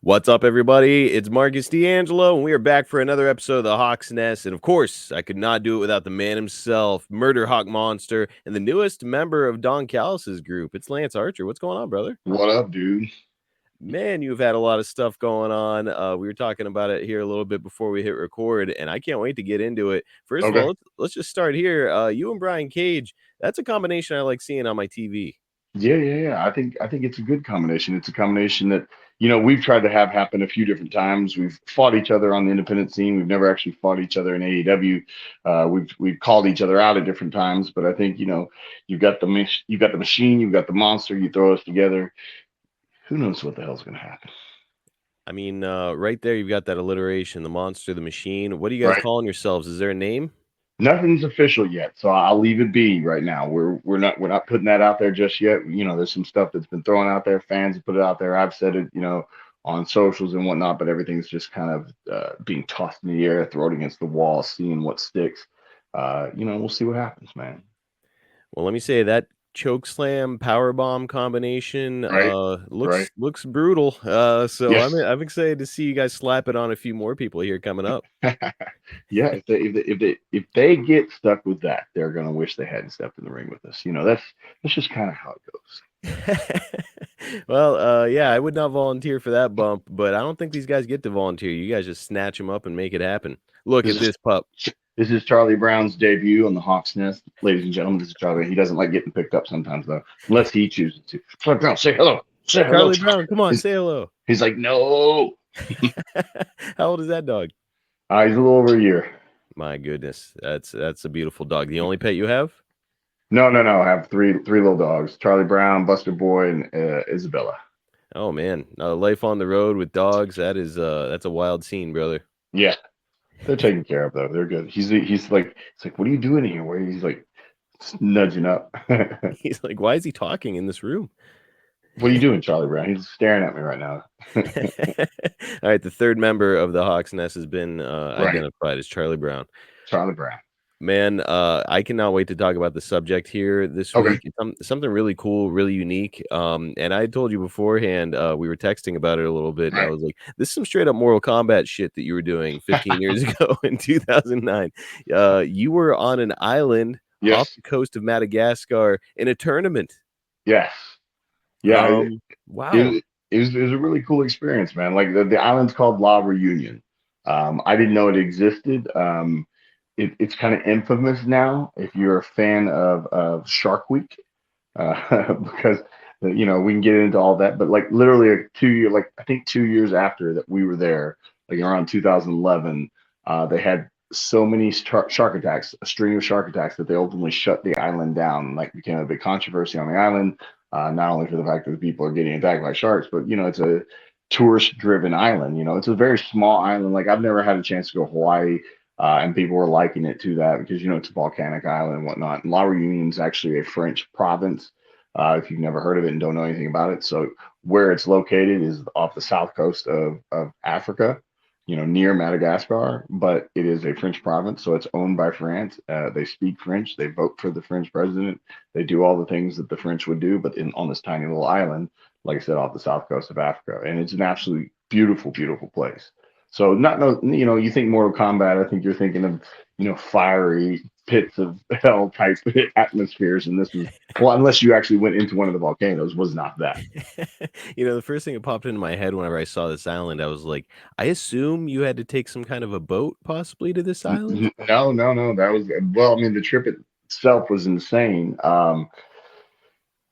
What's up, everybody? It's Marcus D'Angelo, and we are back for another episode of the Hawk's Nest. And of course, I could not do it without the man himself, Murderhawk Monster, and the newest member of Don Callis's group. It's Lance Archer. What's going on, brother? What up, dude? Man, you've had a lot of stuff going on. We were talking about it here a little bit before we hit record, and I can't wait to get into it. First of all, Okay. let's just start here. You and Brian Cage, that's a combination I like seeing on my TV. Yeah. I think it's a good combination. It's a combination that, we've tried to have happen a few different times. We've fought each other on the independent scene. We've never actually fought each other in AEW. We've called each other out at different times, but I think, you've got the machine, you've got the monster, you throw us together. Who knows what the hell's gonna happen? I mean, right there, you've got that alliteration, the monster, the machine. What are you guys Right? calling yourselves? Is there a name? Nothing's official yet, so I'll leave it be right now. We're not putting that out there just yet. There's some stuff that's been thrown out there. Fans have put it out there. I've said it, on socials and whatnot, but everything's just kind of being tossed in the air, thrown against the wall, seeing what sticks. We'll see what happens, man. Well, let me say that choke slam power bomb combination Right? Right? looks brutal. So Yes. I'm excited to see you guys slap it on a few more people here coming up. Yeah. If they get stuck with that, they're gonna wish they hadn't stepped in the ring with us. That's just kind of how it goes. Well, yeah, I would not volunteer for that bump, but I don't think these guys get to volunteer. You guys just snatch them up and make it happen. Look This at is this pup. This is Charlie Brown's debut on the Hawk's Nest. Ladies and gentlemen, this is Charlie. He doesn't like getting picked up sometimes, though, unless he chooses to. Charlie Brown, say hello. Say hello, Charlie Charlie. Brown, come on, He's, say hello. he's like, no. How old is that dog? He's a little over a year. My goodness, that's a beautiful dog. The only pet you have? No. I have three little dogs: Charlie Brown, Buster Boy, and Isabella. Oh man, life on the road with dogs, that's a wild scene, brother. Yeah, they're taken care of though. They're good. He's like, what are you doing here? Where he's like nudging up. He's like, why is he talking in this room? What are you doing, Charlie Brown? He's staring at me right now. All right, the third member of the Hawks Nest has been Right, identified as Charlie Brown. Charlie Brown. Man, I cannot wait to talk about the subject here this Okay. week. It's something really cool, really unique. And I told you beforehand, we were texting about it a little bit, and I Right. was like, "This is some straight up Mortal Kombat shit that you were doing 15 years ago in 2009. You were on an island off Yes. the coast of Madagascar in a tournament. Yes. Yeah. Um, it, wow, was- it was a really cool experience, man. Like the island's called La Reunion. I didn't know it existed. It's kind of infamous now if you're a fan of Shark Week, because we can get into all that. But like literally like I think 2 years after that we were there, like around 2011, they had so many shark attacks, a string of shark attacks that they ultimately shut the island down. Like became a big controversy on the island, not only for the fact that the people are getting attacked by sharks, but it's a tourist-driven island. It's a very small island. Like I've never had a chance to go to Hawaii. And people were liking it to that because it's a volcanic island and whatnot. And La Reunion is actually a French province. If you've never heard of it and don't know anything about it, so where it's located is off the south coast of Africa, near Madagascar. But it is a French province, so it's owned by France. They speak French. They vote for the French president. They do all the things that the French would do, but on this tiny little island, like I said, off the south coast of Africa, and it's an absolutely beautiful, beautiful place. So not no, you think Mortal Kombat, I think you're thinking of, fiery pits of hell type atmospheres, and this was well, unless you actually went into one of the volcanoes, was not that. the first thing that popped into my head whenever I saw this island, I was like, I assume you had to take some kind of a boat possibly to this island. No, that was well, I mean, the trip itself was insane.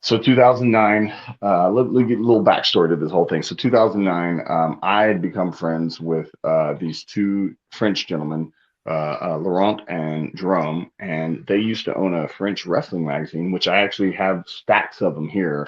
So 2009, let get a little backstory to this whole thing. So 2009, I had become friends with these two French gentlemen, Laurent and Jerome, and they used to own a French wrestling magazine, which I actually have stacks of them here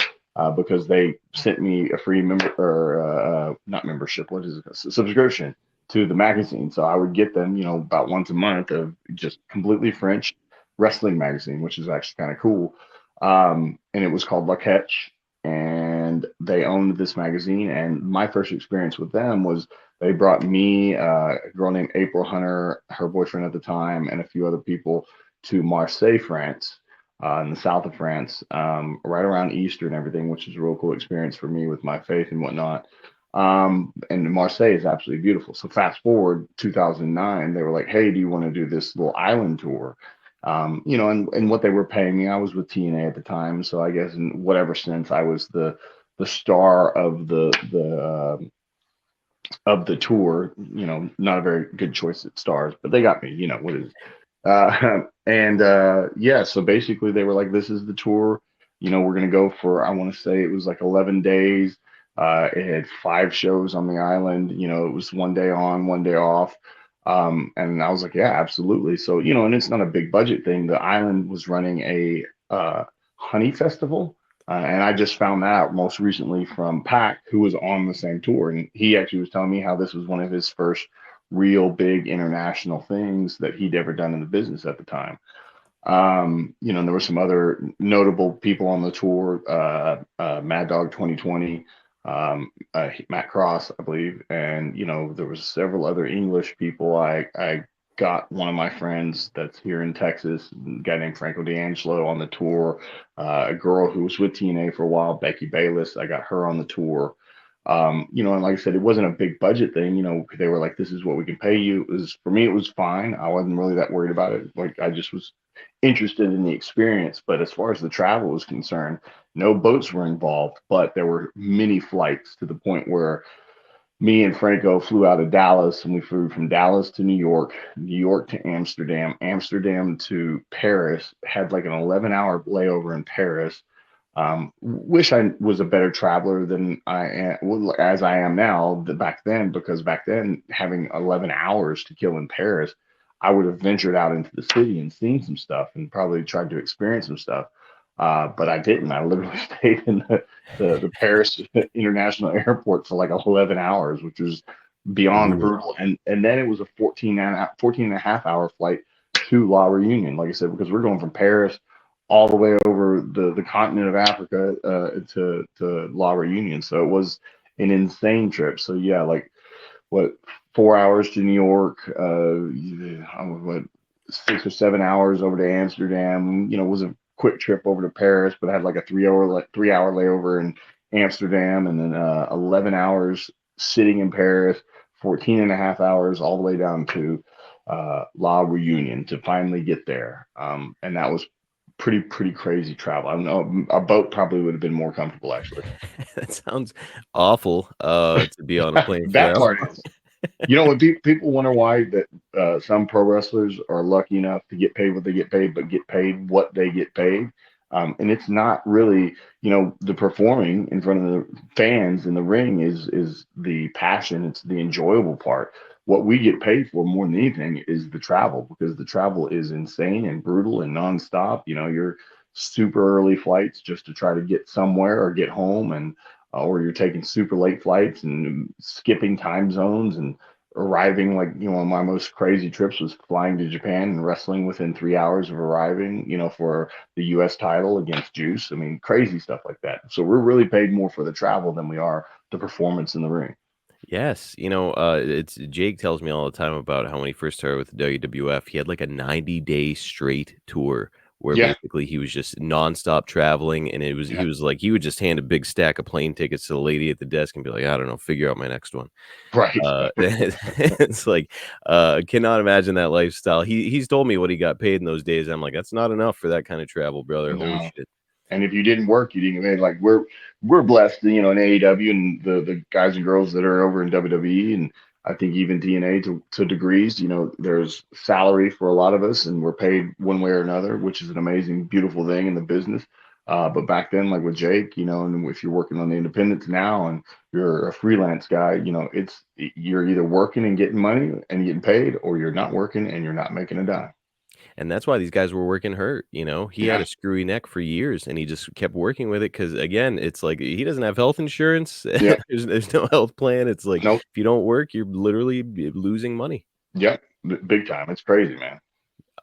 because they sent me a free member or not membership, what is it, subscription to the magazine. So I would get them, about once a month of just completely French wrestling magazine, which is actually kind of cool. And it was called La Catch, and they owned this magazine. And my first experience with them was they brought me, a girl named April Hunter, her boyfriend at the time, and a few other people to Marseille, France, in the south of France, right around Easter and everything, which is a real cool experience for me with my faith and whatnot. And Marseille is absolutely beautiful. So fast forward 2009, they were like, "Hey, do you want to do this little island tour?" And what they were paying me, I was with TNA at the time, so I guess in whatever sense, I was the star of the tour. Not a very good choice at stars, but they got me. What is and Yeah, so basically they were like, this is the tour. We're gonna go for, I want to say it was like 11 days. It had 5 shows on the island. It was one day on, one day off. And I was like, yeah, absolutely. So, and it's not a big budget thing. The island was running a honey festival. And I just found that out most recently from Pac, who was on the same tour. And he actually was telling me how this was one of his first real big international things that he'd ever done in the business at the time. And there were some other notable people on the tour, Mad Dog 2020, Matt Cross, I believe, and there was several other English people. I got one of my friends that's here in Texas, a guy named Franco D'Angelo on the tour, a girl who was with TNA for a while, Becky Bayless. I got her on the tour. And like I said, it wasn't a big budget thing. They were like, "This is what we can pay you." It was, for me, it was fine. I wasn't really that worried about it. Like, I just was interested in the experience. But as far as the travel was concerned, no boats were involved, but there were many flights to the point where me and Franco flew out of Dallas, and we flew from Dallas to New York, New York to Amsterdam, Amsterdam to Paris, had like an 11-hour layover in Paris. Wish I was a better traveler than I am, well, as I am now, back then, because back then, having 11 hours to kill in Paris, I would have ventured out into the city and seen some stuff and probably tried to experience some stuff. But I didn't. I literally stayed in the Paris International Airport for like 11 hours, which was beyond Brutal. brutal. And then it was a 14 and a half hour flight to La Reunion, like I said, because we're going from Paris all the way over the continent of Africa to La Reunion. So it was an insane trip. So yeah, like what 4 hours to New York, what 6 or 7 hours over to Amsterdam. It was a quick trip over to Paris, but I had like a 3 hour layover in Amsterdam, and then 11 hours sitting in Paris, 14 and a half hours all the way down to La Reunion to finally get there. And that was pretty crazy travel. I don't know, a boat probably would have been more comfortable actually. That sounds awful, to be on a plane for That that part is. When people wonder why that some pro wrestlers are lucky enough to get paid what they get paid, but get paid what they get paid. And it's not really, the performing in front of the fans in the ring is the passion. It's the enjoyable part. What we get paid for more than anything is the travel, because the travel is insane and brutal and nonstop. You're super early flights just to try to get somewhere or get home, and or you're taking super late flights and skipping time zones and arriving, like, one of my most crazy trips was flying to Japan and wrestling within 3 hours of arriving, for the US title against Juice. I mean, crazy stuff like that. So we're really paid more for the travel than we are the performance in the ring. Yes, it's Jake tells me all the time about how when he first started with the WWF, he had like a 90-day straight tour where Yeah, basically he was just nonstop traveling, and he yeah, was like he would just hand a big stack of plane tickets to the lady at the desk and be like, "I don't know, figure out my next one." right. It's like, cannot imagine that lifestyle. He's told me what he got paid in those days. I'm like, "That's not enough for that kind of travel, brother. Holy No. shit." And if you didn't work, you didn't get paid. Like we're blessed, in AEW and the guys and girls that are over in WWE, and I think even TNA to degrees. There's salary for a lot of us, and we're paid one way or another, which is an amazing, beautiful thing in the business. But back then, like with Jake, and if you're working on the independents now and you're a freelance guy, you're either working and getting money and getting paid, or you're not working and you're not making a dime. And that's why these guys were working hurt, He had Yeah, a screwy neck for years, and he just kept working with it because, again, it's like he doesn't have health insurance. yeah, There's no health plan. It's like nope, if you don't work, you're literally losing money. yep, big time. It's crazy, man.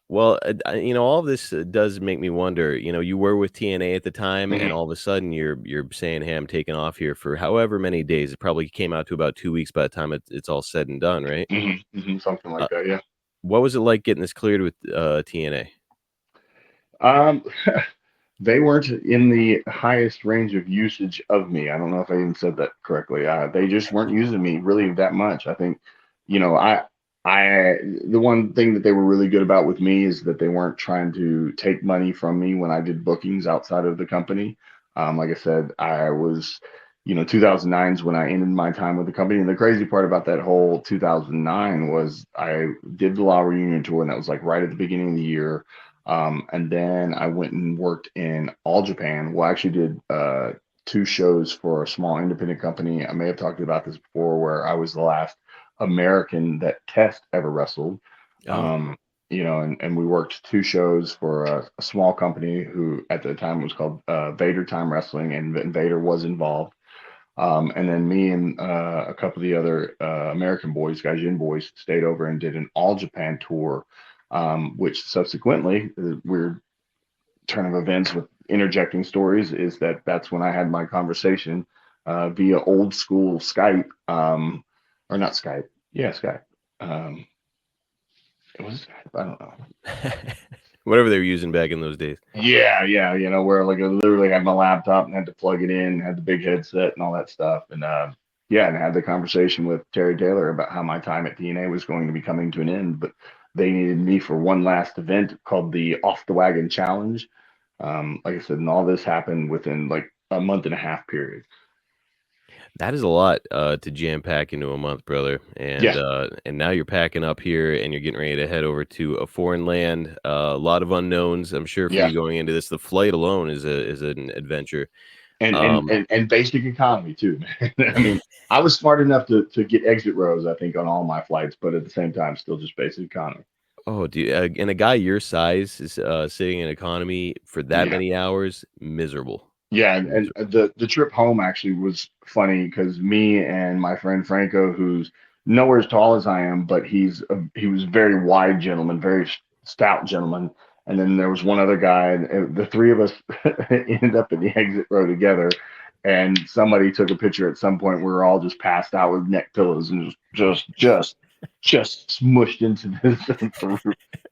Well, all of this does make me wonder. You were with TNA at the time, and Mhm. all of a sudden you're saying, "Hey, I'm taking off here for however many days." It probably came out to about 2 weeks by the time it's all said and done, right? Something Uh, like that, yeah. what was it like getting this cleared with TNA? Um, They weren't in the highest range of usage of me. I don't know if I even said that correctly. They just weren't using me really that much. I think, you know, the one thing that they were really good about with me is that they weren't trying to take money from me when I did bookings outside of the company. Like I said, I was, 2009 is when I ended my time with the company. And the crazy part about that whole 2009 was I did the Law Reunion tour, and that was like right at the beginning of the year. And then I went and worked in All Japan. Well, I actually did two shows for a small independent company. I may have talked about this before, where I was the last American that Test ever wrestled. Oh, Um, and we worked two shows for a small company who at the time was called Vader Time Wrestling, and Vader was involved. And then me and a couple of the other American boys, Gaijin boys, stayed over and did an all Japan tour, which subsequently, weird turn of events with interjecting stories, is that that's when I had my conversation via old school Skype, or not Skype. Yeah, Skype. Um, it was Skype. I don't know. whatever they were using back in those days. Yeah, yeah, where like I literally had my laptop and had to plug it in, had the big headset and all that stuff, and yeah, and had the conversation with Terry Taylor about how my time at TNA was going to be coming to an end, but they needed me for one last event called the Off the Wagon Challenge. Like I said, and all this happened within like a month and a half period. That is a lot to jam pack into a month, brother. Yeah, And now you're packing up here and you're getting ready to head over to a foreign land. A lot of unknowns, I'm sure, for yeah, you going into this. The flight alone is an adventure. and Um, and basic economy too, man. I mean, I was smart enough to get exit rows, I think, on all my flights, but at the same time, still just basic economy. oh, dude, and a guy your size is sitting in economy for that Yeah. many hours, miserable. Yeah, and Miserable. the trip home actually was funny because me and my friend Franco, who's nowhere as tall as I am, but he was a very wide gentleman, very stout gentleman. And then there was one other guy, and the three of us ended up in the exit row together. And somebody took a picture at some point. We were all just passed out with neck pillows and just smushed into this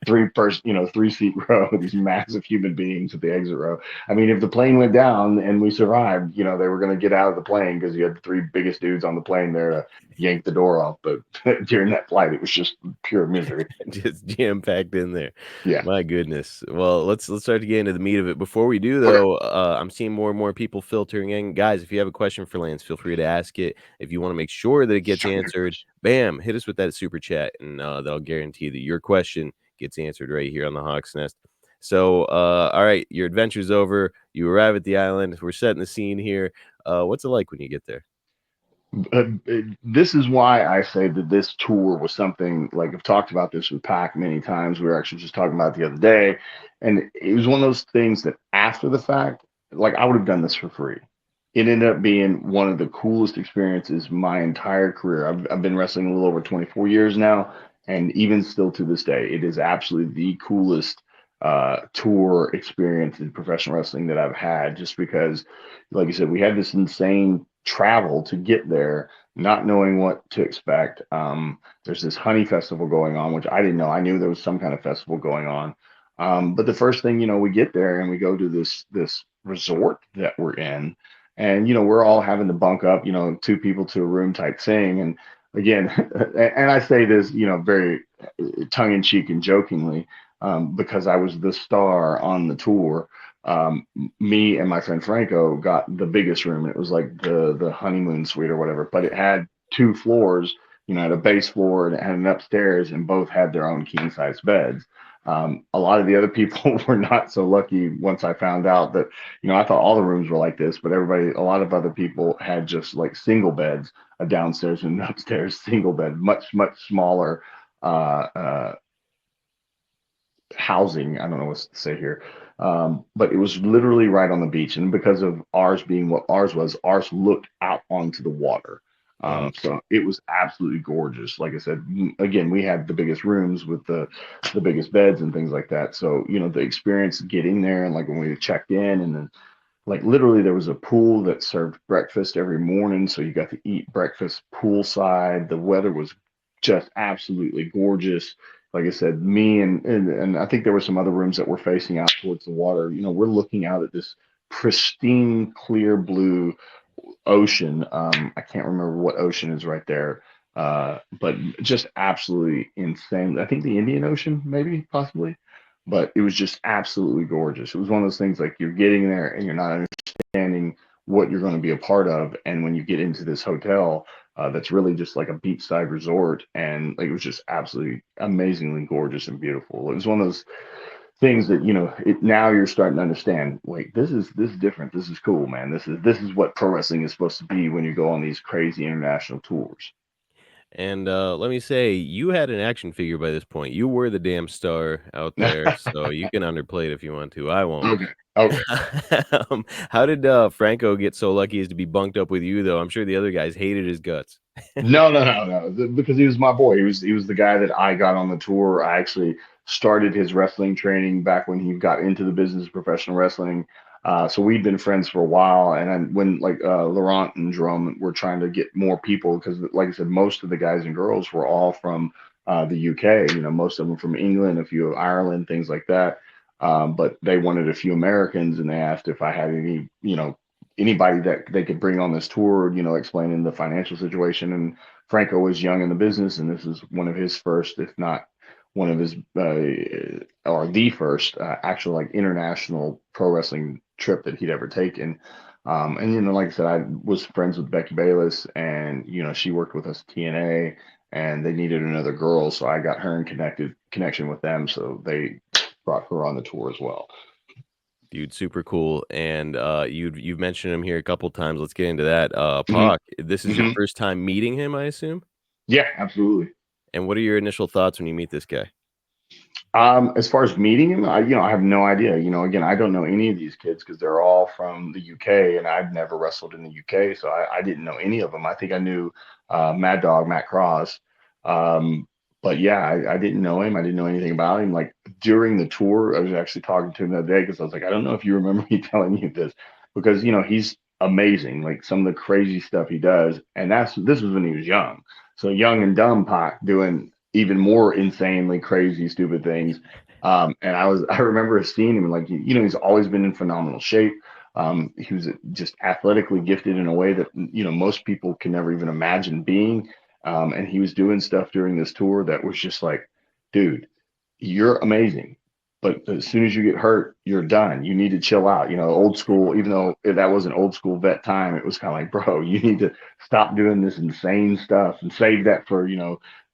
three person, 3 seat row. These massive human beings at the exit row. I mean, if the plane went down and we survived, they were going to get out of the plane because you had the three biggest dudes on the plane there to yank the door off. But during that flight, it was just pure misery. Just jam packed in there. Yeah. My goodness. Well, let's start to get into the meat of it. Before we do, Okay. though, I'm seeing more and more people filtering in. Guys, if you have a question for Lance, feel free to ask it. If you want to make sure that it gets Shoot me a answered, question. bam, hit us with that super chat, and that'll guarantee that your question gets answered right here on the Hawk's Nest. So, all right, your adventure's over. You arrive at the island. We're setting the scene here. What's it like when you get there? This is why I say that this tour was something like I've talked about this with Pac many times. We were actually just talking about it the other day, and it was one of those things that after the fact, like I would have done this for free. It ended up being one of the coolest experiences my entire career. I've been wrestling a little over 24 years now, and even still to this day, it is absolutely the coolest tour experience in professional wrestling that I've had. Just because, like you said, we had this insane travel to get there, not knowing what to expect. There's this honey festival going on, which I didn't know. I knew there was some kind of festival going on. But the first thing, we get there and we go to this resort that we're in, and we're all having to bunk up, two people to a room type thing. And again, and I say this, very tongue in cheek and jokingly, because I was the star on the tour. Me and my friend Franco got the biggest room. It was like the honeymoon suite or whatever, but it had 2 floors. Had a base floor and it had an upstairs, and both had their own king size beds. A lot of the other people were not so lucky. Once I found out that, I thought all the rooms were like this, but a lot of other people had just like single beds, a downstairs and an upstairs single bed, much much smaller uh, uh, housing. I don't know what to say here. But it was literally right on the beach. And because of ours being what ours looked out onto the water. Oh, So it was absolutely gorgeous. Like I said, again, we had the biggest rooms with the biggest beds and things like that. So, the experience getting there, and like when we checked in, and then like literally there was a pool that served breakfast every morning. So you got to eat breakfast poolside. The weather was just absolutely gorgeous. like I said, me and I think there were some other rooms that were facing out towards the water. We're looking out at this pristine, clear blue ocean. I can't remember what ocean is right there, but just absolutely insane. I think the Indian Ocean, maybe, possibly, but it was just absolutely gorgeous. It was one of those things like you're getting there and you're not understanding what you're going to be a part of, and when you get into this hotel. That's really just like a beachside resort, and like it was just absolutely amazingly gorgeous and beautiful. It was one of those things that now you're starting to understand. Wait, this is different. This is cool, man. This is what pro wrestling is supposed to be when you go on these crazy international tours. And let me say, you had an action figure by this point. You were the damn star out there, so you can underplay it if you want to. I won't. Okay. Okay. How did Franco get so lucky as to be bunked up with you, though? I'm sure the other guys hated his guts. No, no, no, no. Because he was my boy. He was the guy that I got on the tour. I actually started his wrestling training back when he got into the business of professional wrestling. So we'd been friends for a while. And then when like Laurent and Jerome were trying to get more people, because like I said, most of the guys and girls were all from the UK. Most of them from England, a few of Ireland, things like that. But they wanted a few Americans, and they asked if I had anybody that they could bring on this tour, explaining the financial situation. And Franco was young in the business, and this is one of his first, if not one of his, or the first actual like international pro wrestling trip that he'd ever taken. And like I said, I was friends with Becky Bayless, and she worked with us at TNA, and they needed another girl, so I got her in connection with them, so they brought her on the tour as well. Dude, super cool. And you've mentioned him here a couple times. Let's get into that. Hmm. Pac, this is your Hmm. first time meeting him, I assume? Yeah, absolutely. And what are your initial thoughts when you meet this guy? As far as meeting him, I have no idea. Again, I don't know any of these kids because they're all from the UK, and I've never wrestled in the UK, so I didn't know any of them. I think I knew Mad Dog, Matt Cross, but yeah, I didn't know him. I didn't know anything about him. Like during the tour, I was actually talking to him the other day because I was like, I don't know if you remember me telling you this, because he's amazing. Like some of the crazy stuff he does, and this was when he was young. So young and dumb Pac doing even more insanely crazy, stupid things. And I remember seeing him, like, he's always been in phenomenal shape. He was just athletically gifted in a way that, most people can never even imagine being. And he was doing stuff during this tour that was just like, dude, you're amazing. But as soon as you get hurt, you're done. You need to chill out. Old school, even though that was an old school vet time, it was kind of like, bro, you need to stop doing this insane stuff and save that for,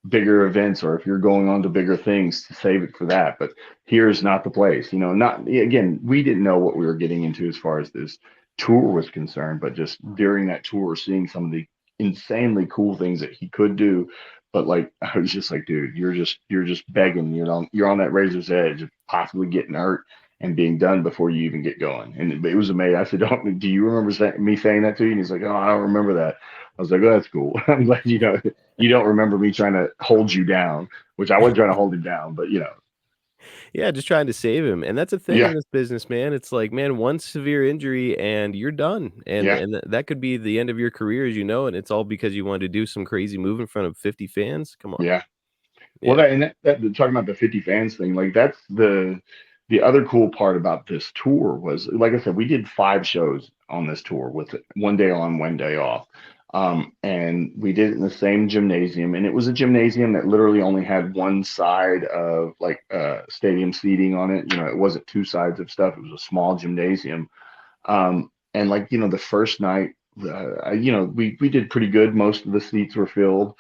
bigger events, or if you're going on to bigger things, to save it for that. But here's not the place. Not again, we didn't know what we were getting into as far as this tour was concerned, but just during that tour, seeing some of the insanely cool things that he could do. But like I was just like, dude, you're just begging, you're on that razor's edge of possibly getting hurt and being done before you even get going. And it was amazing. I said, "Don't do you remember me saying that to you?" And he's like, "Oh, I don't remember that." I was like, "Oh, that's cool. I'm glad you don't remember me trying to hold you down," which I wasn't trying to hold him down, but Yeah, just trying to save him. And that's a thing yeah, in this business, man. It's like, man, one severe injury and you're done. And yeah, that could be the end of your career as you know, and it's all because you wanted to do some crazy move in front of 50 fans. Come on. yeah. Well, Yeah. talking about the 50 fans thing, like that's the other cool part about this tour was, like I said, we did 5 shows on this tour with one day on, one day off. And we did it in the same gymnasium, and it was a gymnasium that literally only had one side of like stadium seating on it. It wasn't two sides of stuff. It was a small gymnasium. And like, the first night, we did pretty good. Most of the seats were filled.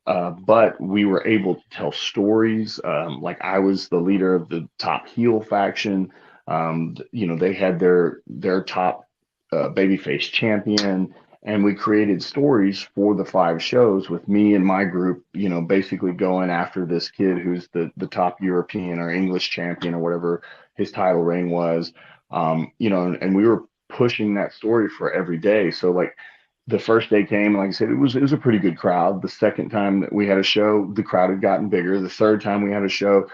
But we were able to tell stories. Like I was the leader of the top heel faction. They had their top babyface champion, and we created stories for the 5 shows with me and my group. Basically going after this kid who's the top European or English champion or whatever his title reign was. And we were pushing that story for every day. So like the first day came, like I said, it was a pretty good crowd. The second time that we had a show, the crowd had gotten bigger. The third time we had a show,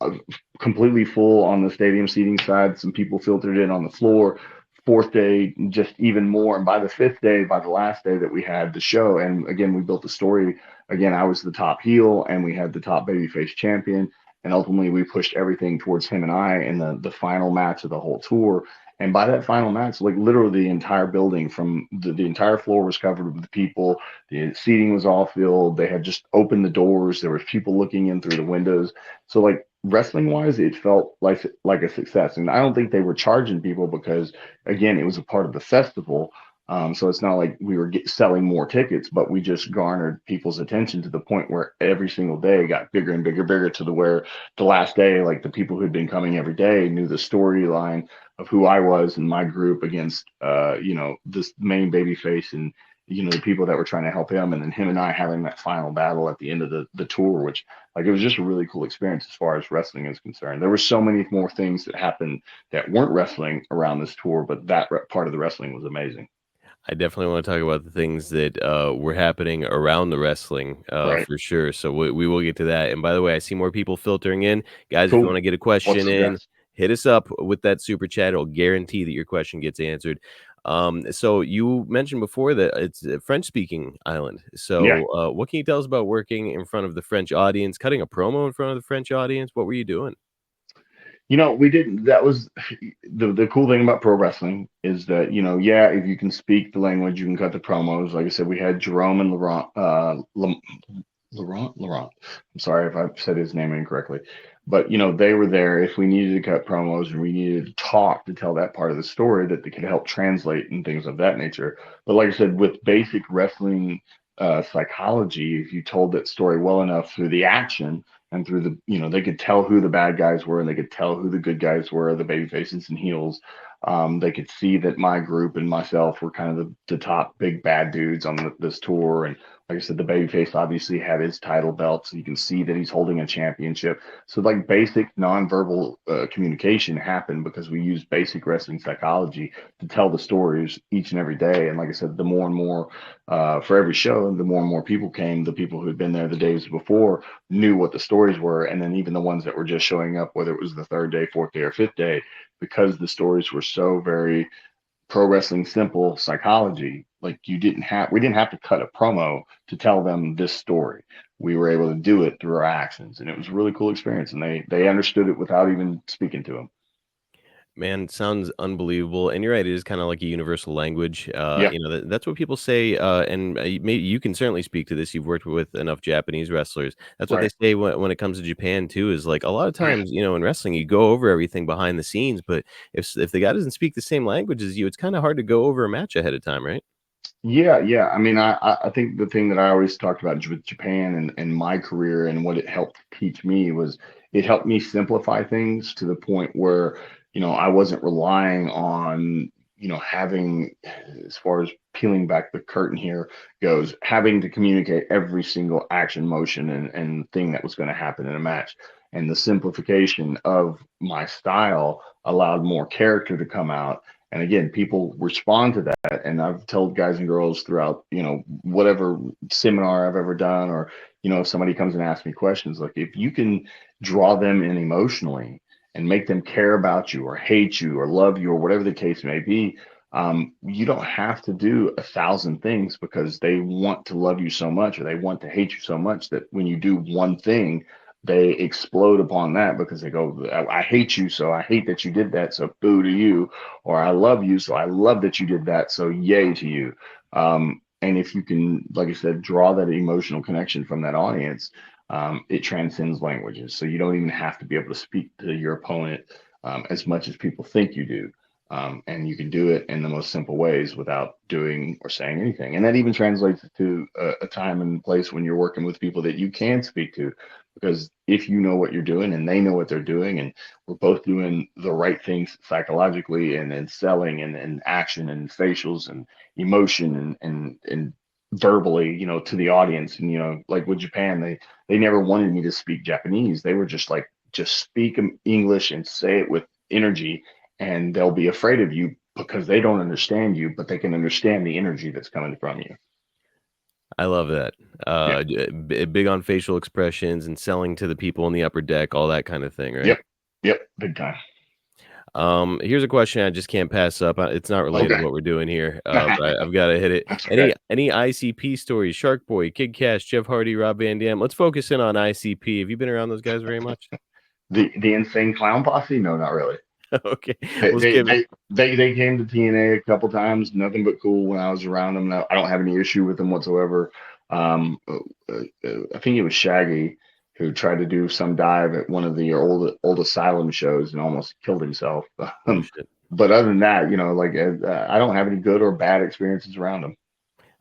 uh, completely full on the stadium seating side. Some people filtered in on the floor. fourth day, just even more. And by the fifth day, by the last day that we had the show, and again, we built the story. Again, I was the top heel, and we had the top babyface champion. And ultimately, we pushed everything towards him and I in the final match of the whole tour. And by that final match, like literally the entire building, from the entire floor was covered with people. The seating was all filled. They had just opened the doors. There was people looking in through the windows. So like wrestling wise, it felt like a success. And I don't think they were charging people because again, it was a part of the festival. So it's not like we were selling more tickets, but we just garnered people's attention to the point where every single day got bigger and bigger, bigger to the where the last day, like the people who'd been coming every day knew the storyline of who I was and my group against, this main baby face and, the people that were trying to help him. And then him and I having that final battle at the end of the tour, which like it was just a really cool experience as far as wrestling is concerned. There were so many more things that happened that weren't wrestling around this tour, but that part of the wrestling was amazing. I definitely want to talk about the things that were happening around the wrestling Right. for sure. So we will get to that. And by the way, I see more people filtering in. Guys, if you want Cool. to get a What's question the in, best? hit us up with that super chat. It'll guarantee that your question gets answered. So you mentioned before that it's a French speaking island. Yeah. So what can you tell us about working in front of the French audience, cutting a promo in front of the French audience? What were you doing? We didn't. That was the cool thing about pro wrestling is that, yeah, if you can speak the language, you can cut the promos. Like I said, we had Jerome and Laurent. I'm sorry if I've said his name incorrectly, but they were there if we needed to cut promos and we needed to talk to tell that part of the story that they could help translate and things of that nature. But like I said, with basic wrestling psychology, if you told that story well enough through the action and through they could tell who the bad guys were and they could tell who the good guys were, the baby faces and heels. They could see that my group and myself were kind of the top big bad dudes on this tour, and like I said, the babyface obviously had his title belt, so you can see that he's holding a championship. So, like, basic nonverbal communication happened because we use basic wrestling psychology to tell the stories each and every day. And like I said, the more and more for every show, the more and more people came. The people who had been there the days before knew what the stories were, and then even the ones that were just showing up, whether it was the third day, fourth day, or fifth day, because the stories were so very pro wrestling simple psychology. Like we didn't have to cut a promo to tell them this story. We were able to do it through our actions, and it was a really cool experience. And they understood it without even speaking to them. Man, sounds unbelievable. And you're right, it is kind of like a universal language. Yeah, That's what people say. And maybe you can certainly speak to this. You've worked with enough Japanese wrestlers. That's what they right. say when it comes to Japan too. Is like a lot of times, in wrestling, you go over everything behind the scenes, but if the guy doesn't speak the same language as you, it's kind of hard to go over a match ahead of time, right? Yeah, yeah. I mean, I think the thing that I always talked about with Japan and my career and what it helped teach me was it helped me simplify things to the point where, I wasn't relying on, having, as far as peeling back the curtain here goes, having to communicate every single action, motion, and thing that was going to happen in a match. And the simplification of my style allowed more character to come out. And again, people respond to that. And I've told guys and girls throughout, whatever seminar I've ever done, or, if somebody comes and asks me questions, like if you can draw them in emotionally and make them care about you or hate you or love you or whatever the case may be, you don't have to do 1,000 things because they want to love you so much or they want to hate you so much that when you do one thing, they explode upon that because they go, I hate you, so I hate that you did that, so boo to you, or I love you, so I love that you did that, so yay to you. And if you can, like I said, draw that emotional connection from that audience, it transcends languages. So you don't even have to be able to speak to your opponent as much as people think you do. And you can do it in the most simple ways without doing or saying anything. And that even translates to a time and place when you're working with people that you can speak to. Because if you know what you're doing and they know what they're doing, and we're both doing the right things psychologically and selling and action and facials and emotion and verbally, to the audience. And, like with Japan, they never wanted me to speak Japanese. They were just like, just speak English and say it with energy, and they'll be afraid of you because they don't understand you, but they can understand the energy that's coming from you. I love that. Yeah. Big on facial expressions and selling to the people in the upper deck, all that kind of thing, right? Yep. Yep. Big time. Here's a question I just can't pass up. It's not related to Okay. what we're doing here, but I've got to hit it. That's okay. Any ICP stories? Shark Boy, Kid Cash, Jeff Hardy, Rob Van Dam. Let's focus in on ICP. Have you been around those guys very much? The Insane Clown Posse? No, not really. Okay, They we'll they skip it. they they came to TNA a couple times. Nothing but cool when I was around them. No, I don't have any issue with them whatsoever. I think it was Shaggy who tried to do some dive at one of the old Asylum shows and almost killed himself. Oh shit. But other than that, I don't have any good or bad experiences around them.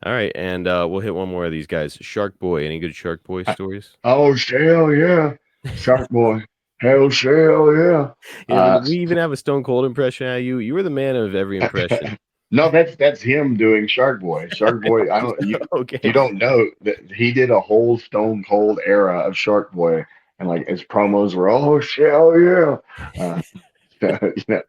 All right, and we'll hit one more of these guys. Shark Boy. Any good Shark Boy stories? Oh, hell yeah. Shark Boy. Hell, hell yeah. Even we even have a Stone Cold impression out of you. You were the man of every impression. No, that's him doing Shark Boy. Shark Boy, I don't Okay. you don't know that he did a whole Stone Cold era of Shark Boy, and like his promos were, oh hell yeah. You know,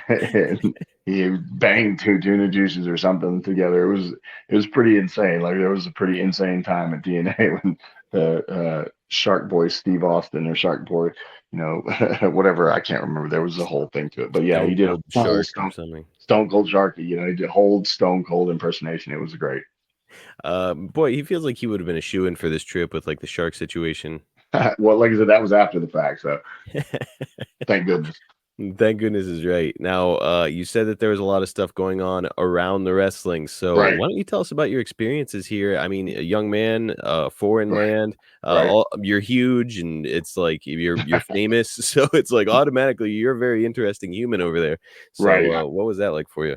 and he banged two tuna juices or something together. It was pretty insane. Like there was a pretty insane time at DNA when the Shark Boy Steve Austin or Shark Boy, whatever, I can't remember. There was a whole thing to it. But yeah, he Stone did a Cold whole Shark or something. Stone Cold Sharky. He did a whole Stone Cold impersonation. It was great. Boy, he feels like he would have been a shoe in for this trip with like the shark situation. Well, like I said, that was after the fact, so thank goodness. Thank goodness is right. Now, you said that there was a lot of stuff going on around the wrestling. So Right, why don't you tell us about your experiences here? I mean, a young man, foreign right, land, right, you're huge and it's like you're famous. So it's like automatically you're a very interesting human over there. So right. what was that like for you?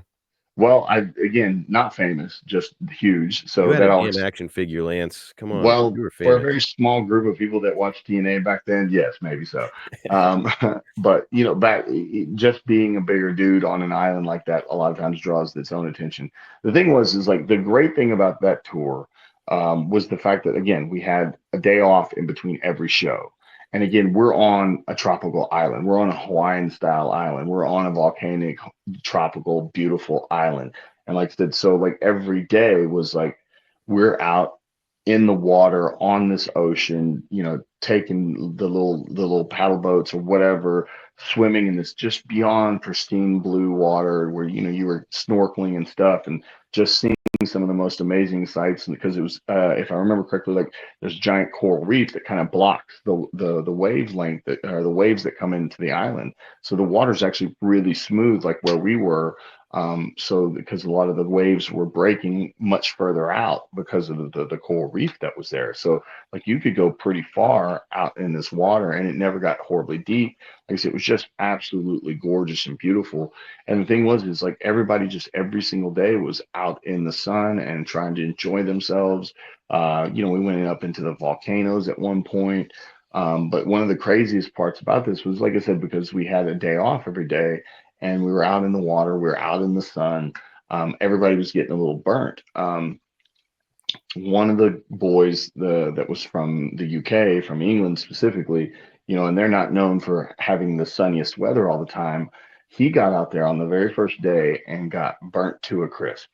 Well, I again not famous, just huge. You So had a that damn always action figure, Lance. Come on. well You were for a famous. very small group of people that watched TNA back then, yes, maybe so. Um, but back just being a bigger dude on an island like that a lot of times draws its own attention. The thing was is like the great thing about that tour was the fact that again we had a day off in between every show. And again, we're on a tropical island. We're on a Hawaiian style island. We're on a volcanic, tropical, beautiful island. And like I said, so like every day was like we're out in the water on this ocean, taking the little paddle boats or whatever, swimming in this just beyond pristine blue water where you were snorkeling and stuff, and just seeing some of the most amazing sights. And because it was, if I remember correctly, like there's a giant coral reef that kind of blocks the wavelength that or the waves that come into the island, so the water's actually really smooth, like where we were. So because a lot of the waves were breaking much further out because of the coral reef that was there. So like you could go pretty far out in this water and it never got horribly deep. Like I said, it was just absolutely gorgeous and beautiful. And the thing was, is like everybody just every single day was out in the sun and trying to enjoy themselves. We went up into the volcanoes at one point. But one of the craziest parts about this was, like I said, because we had a day off every day and we were out in the water, we were out in the sun. Everybody was getting a little burnt. One of the boys, that was from the UK, from England specifically, and they're not known for having the sunniest weather all the time. He got out there on the very first day and got burnt to a crisp.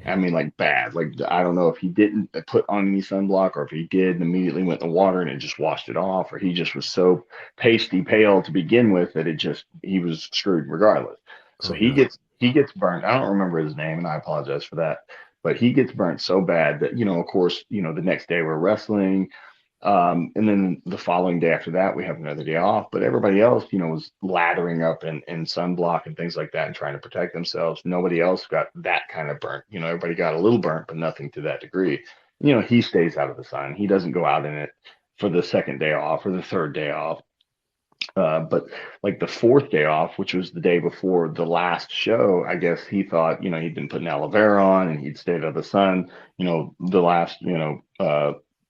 I mean, like bad. Like I don't know if he didn't put on any sunblock, or if he did and immediately went in the water and it just washed it off, or he just was so pasty pale to begin with that he was screwed regardless. So Oh he no. gets burnt. I don't remember his name, and I apologize for that. But he gets burnt so bad that of course, the next day we're wrestling. And then the following day after that, we have another day off. But everybody else, was lathering up in sunblock and things like that and trying to protect themselves. Nobody else got that kind of burnt. Everybody got a little burnt, but nothing to that degree. He stays out of the sun. He doesn't go out in it for the second day off or the third day off. But like the fourth day off, which was the day before the last show, I guess he thought, he'd been putting aloe vera on and he'd stayed out of the sun, the last,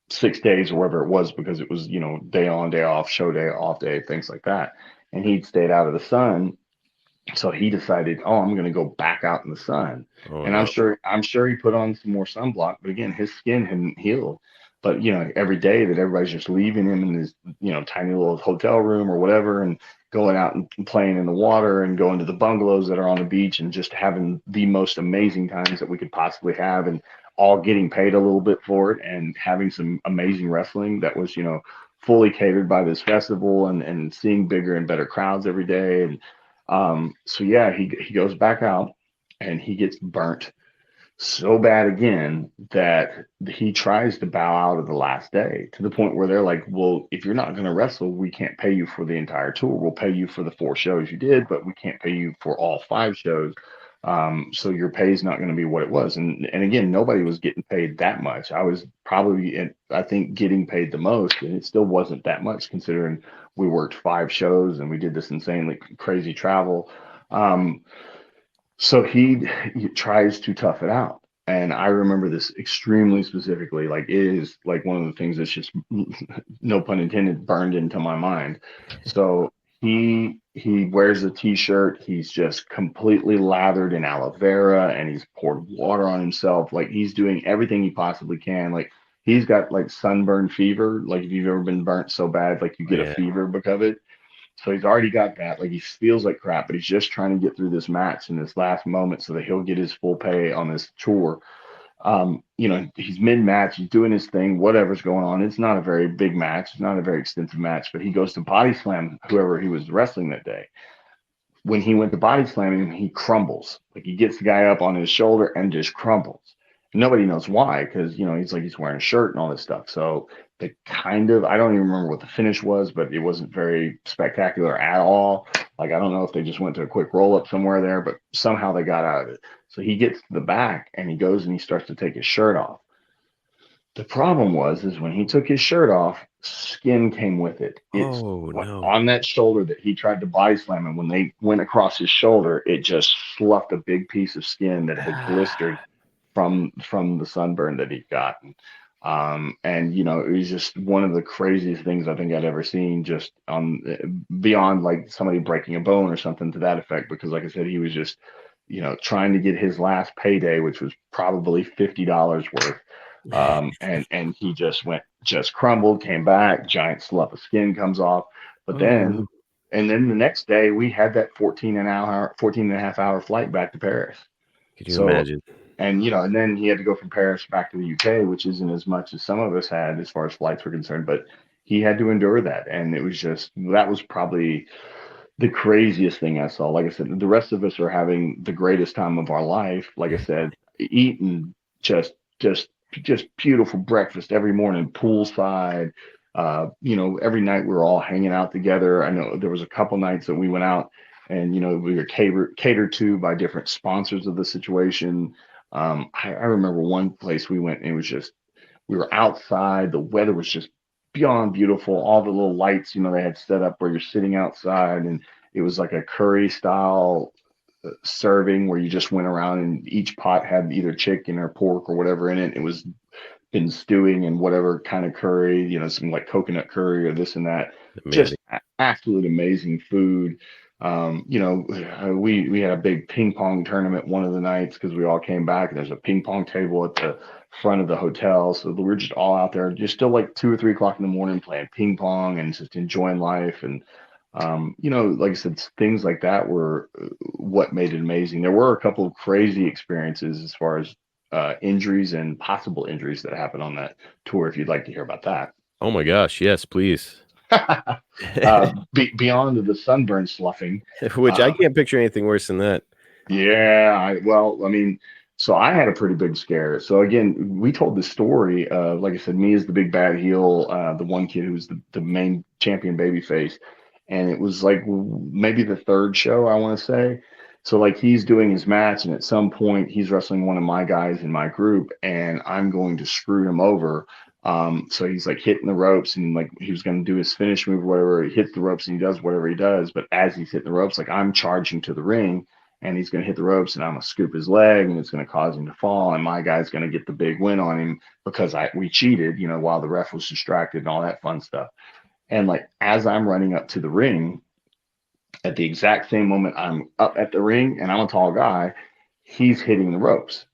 6 days or whatever it was, because it was, day on, day off, show day, off day, things like that. And he'd stayed out of the sun. So he decided, oh, I'm going to go back out in the sun. Oh And no. I'm sure he put on some more sunblock, but again, his skin hadn't healed. But every day that everybody's just leaving him in his, tiny little hotel room or whatever, and going out and playing in the water and going to the bungalows that are on the beach and just having the most amazing times that we could possibly have, and all getting paid a little bit for it, and having some amazing wrestling that was, fully catered by this festival, and seeing bigger and better crowds every day. And So yeah, he goes back out and he gets burnt so bad again that he tries to bow out of the last day to the point where they're like, well, if you're not going to wrestle, we can't pay you for the entire tour. We'll pay you for the 4 shows you did, but we can't pay you for all 5 shows. So your pay is not going to be what it was. And again, nobody was getting paid that much. I was probably, I think, getting paid the most, and it still wasn't that much considering we worked 5 shows and we did this insanely crazy travel. Um, so he tries to tough it out. And I remember this extremely specifically. Like, it is like one of the things that's just, no pun intended, burned into my mind. So he wears a t-shirt. He's just completely lathered in aloe vera and he's poured water on himself. Like, he's doing everything he possibly can. Like, he's got like sunburn fever. Like, if you've ever been burnt so bad, like you Oh, get a yeah. fever because of it. So he's already got that. Like, he feels like crap, but he's just trying to get through this match in this last moment so that he'll get his full pay on this tour. He's mid match, he's doing his thing, whatever's going on. It's not a very big match, it's not a very extensive match, but he goes to body slam whoever he was wrestling that day. When he went to body slam him, he crumbles. Like, he gets the guy up on his shoulder and just crumbles. Nobody knows why, because he's wearing a shirt and all this stuff. So the kind of, I don't even remember what the finish was, but it wasn't very spectacular at all. Like, I don't know if they just went to a quick roll up somewhere there, but somehow they got out of it. So he gets to the back and he goes and he starts to take his shirt off. The problem is when he took his shirt off, skin came with it. It's Oh no. on that shoulder that he tried to body slam, and when they went across his shoulder, it just sloughed a big piece of skin that had blistered from the sunburn that he'd gotten. And it was just one of the craziest things I think I'd ever seen, just on beyond like somebody breaking a bone or something to that effect. Because like I said, he was just trying to get his last payday, which was probably $50 worth. And he just crumbled, came back, giant slough of skin comes off. But Oh no. then the next day we had that 14 and a half hour flight back to Paris. Could you So, imagine? and then he had to go from Paris back to the UK, which isn't as much as some of us had as far as flights were concerned, but he had to endure that. And it was just, that was probably the craziest thing I saw. Like I said, the rest of us are having the greatest time of our life. Like I said, eating just just just beautiful breakfast every morning, poolside. Every night we were all hanging out together. I know there was a couple nights that we went out and we were catered to by different sponsors of the situation. I remember one place we went and it was just, we were outside. The weather was just beyond beautiful. All the little lights, they had set up where you're sitting outside, and it was like a curry style serving where you just went around and each pot had either chicken or pork or whatever in it. It was been stewing in whatever kind of curry, some like coconut curry or this and that. Just Amazing. absolute amazing food. We had a big ping pong tournament one of the nights because we all came back. And there's a ping pong table at the front of the hotel, so we were just all out there, just still like 2 or 3 o'clock in the morning playing ping pong and just enjoying life. And like I said, things like that were what made it amazing. There were a couple of crazy experiences as far as injuries and possible injuries that happened on that tour. If you'd like to hear about that, Oh my gosh, yes, please. beyond the sunburn sloughing, Which I uh, can't picture anything worse than that. yeah, I mean, so I had a pretty big scare. So again, we told the story of, like I said, me as the big bad heel, the one kid who was the main champion babyface, and it was like maybe the third show, I want to say. So like he's doing his match, and at some point he's wrestling one of my guys in my group, and I'm going to screw him over. So he's like hitting the ropes, and like he was going to do his finish move or whatever. He hits the ropes and he does whatever he does. But as he's hitting the ropes, like I'm charging to the ring and he's going to hit the ropes and I'm going to scoop his leg and it's going to cause him to fall. And my guy's going to get the big win on him because we cheated, while the ref was distracted and all that fun stuff. And like, as I'm running up to the ring, at the exact same moment I'm up at the ring and I'm a tall guy, he's hitting the ropes.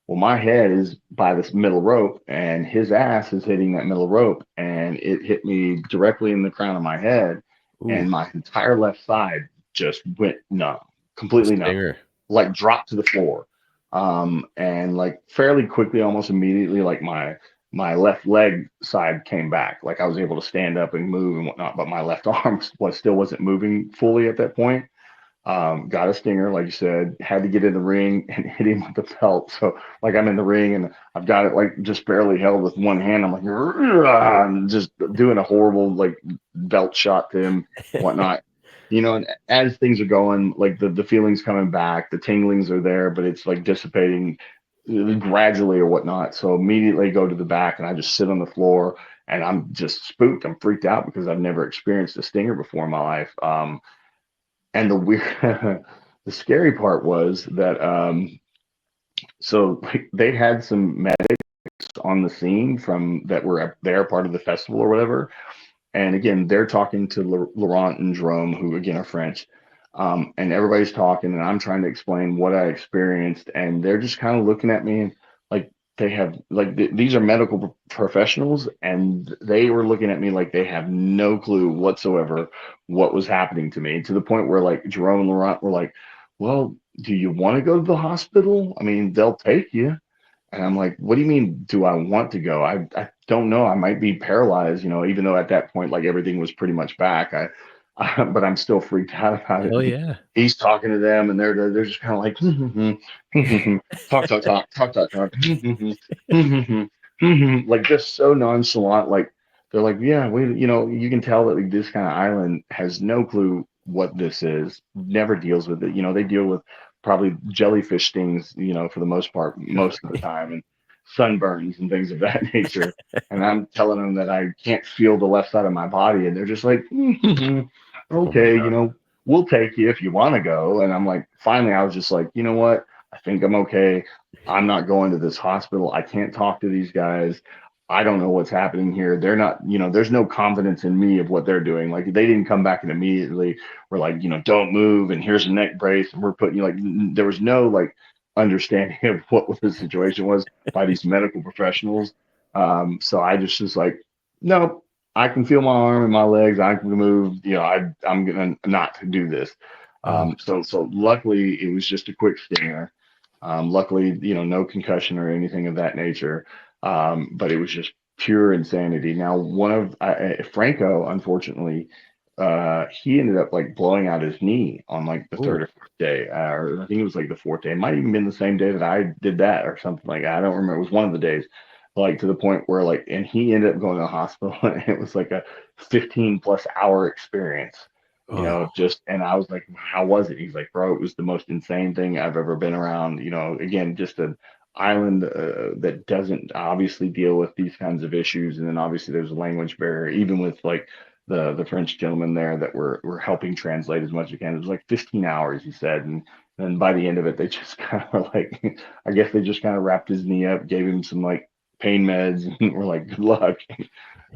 Well, my head is by this middle rope and his ass is hitting that middle rope and it hit me directly in the crown of my head Ooh, and my entire left side just went numb, a completely numb, stinger. like dropped to the floor. And like fairly quickly, almost immediately, like my left leg side came back. Like I was able to stand up and move and whatnot, but my left arm still wasn't moving fully at that point. Got a stinger, like you said, had to get in the ring and hit him with the belt. So like I'm in the ring and I've got it like just barely held with one hand. I'm like, "Rah," and just doing a horrible like belt shot to him, whatnot. And as things are going, like the feelings coming back, the tinglings are there, but it's like dissipating gradually or whatnot. So immediately go to the back and I just sit on the floor and I'm just spooked. I'm freaked out because I've never experienced a stinger before in my life. And the weird, the scary part was that so like, they had some medics on the scene from that were there part of the festival or whatever, and again, they're talking to Laurent and Jerome, who again are French. And everybody's talking, and I'm trying to explain what I experienced, and they're just kind of looking at me and like they have like these are medical professionals, and they were looking at me like they have no clue whatsoever what was happening to me. To the point where like Jerome and Laurent were like, "Well, do you want to go to the hospital? I mean, they'll take you." And I'm like, what do you mean, do I want to go? I don't know. I might be paralyzed, even though at that point, like everything was pretty much back. But I'm still freaked out about it. Hell And yeah. he's talking to them, and they're just kind of like, talk, talk, talk, talk, talk, talk, like just so nonchalant. Like they're like, yeah, you can tell that like, this kind of island has no clue what this is, never deals with it. They deal with probably jellyfish stings, for the most part, most of the time, and sunburns and things of that nature. And I'm telling them that I can't feel the left side of my body, and they're just like, Oh my okay, we'll take you if you want to go. And I'm like, finally, I was just like, you know what? I think I'm okay. I'm not going to this hospital. I can't talk to these guys. I don't know what's happening here. They're not, there's no confidence in me of what they're doing. Like they didn't come back and immediately were like, don't move and here's a neck brace and we're putting you like there was no like understanding of what the situation was by these medical professionals. So I just was like, nope, I can feel my arm and my legs. I can move. I'm gonna not do this. god. So luckily it was just a quick stinger. Luckily, no concussion or anything of that nature. But it was just pure insanity. Now, one of Franco, unfortunately, he ended up like blowing out his knee on like the third Oh, or fourth day, or I think it was like the fourth day. It might even been the same day that I did that or something like that. I don't remember. It was one of the days, like to the point where like, and he ended up going to the hospital, and it was like a 15+ hour experience. oh, Just and I was like, how was it? He's like, bro, it was the most insane thing I've ever been around. Again, just an island that doesn't obviously deal with these kinds of issues, and then obviously there's a language barrier, even with like the French gentleman there that were helping translate as much as can. It was like 15 hours, he said, and then by the end of it, they just kind of were like, I guess they just kind of wrapped his knee up, gave him some like pain meds, and were like, good luck.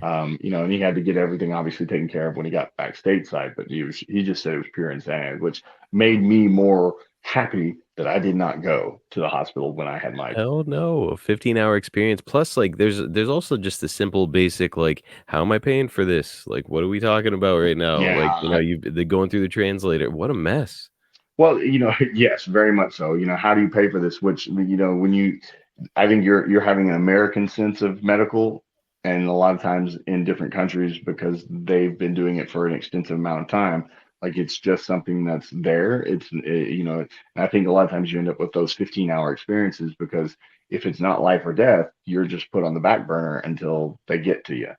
And he had to get everything obviously taken care of when he got back stateside. But he just said it was pure insanity, which made me more happy that I did not go to the hospital when I had my hell no. A 15-hour experience. Plus, like, there's also just the simple basic, like, how am I paying for this? Like, what are we talking about right now? Like, yeah. they're going through the translator. What a mess. Well, yes, very much so. How do you pay for this? Which, when I think you're having an American sense of medical, and a lot of times in different countries because they've been doing it for an extensive amount of time. Like it's just something that's there. And I think a lot of times you end up with those 15-hour experiences because if it's not life or death, you're just put on the back burner until they get to you.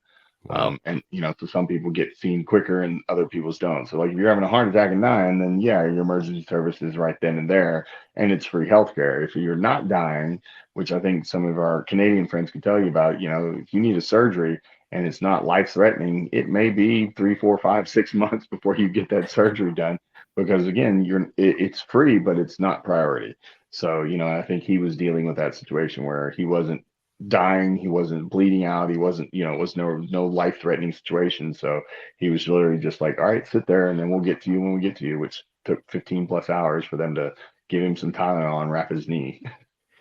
Wow. And so some people get seen quicker and other people's don't. So like if you're having a heart attack and dying, then yeah, your emergency service is right then and there, and it's free healthcare. If you're not dying, which I think some of our Canadian friends can tell you about, if you need a surgery and it's not life threatening, it may be 3, 4, 5, 6 months before you get that surgery done because again, it's free, but it's not priority. So I think he was dealing with that situation where he wasn't dying, he wasn't bleeding out, he wasn't, it was no life threatening situation. So he was literally just like, all right, sit there and then we'll get to you when we get to you, which took 15+ hours for them to give him some Tylenol and wrap his knee.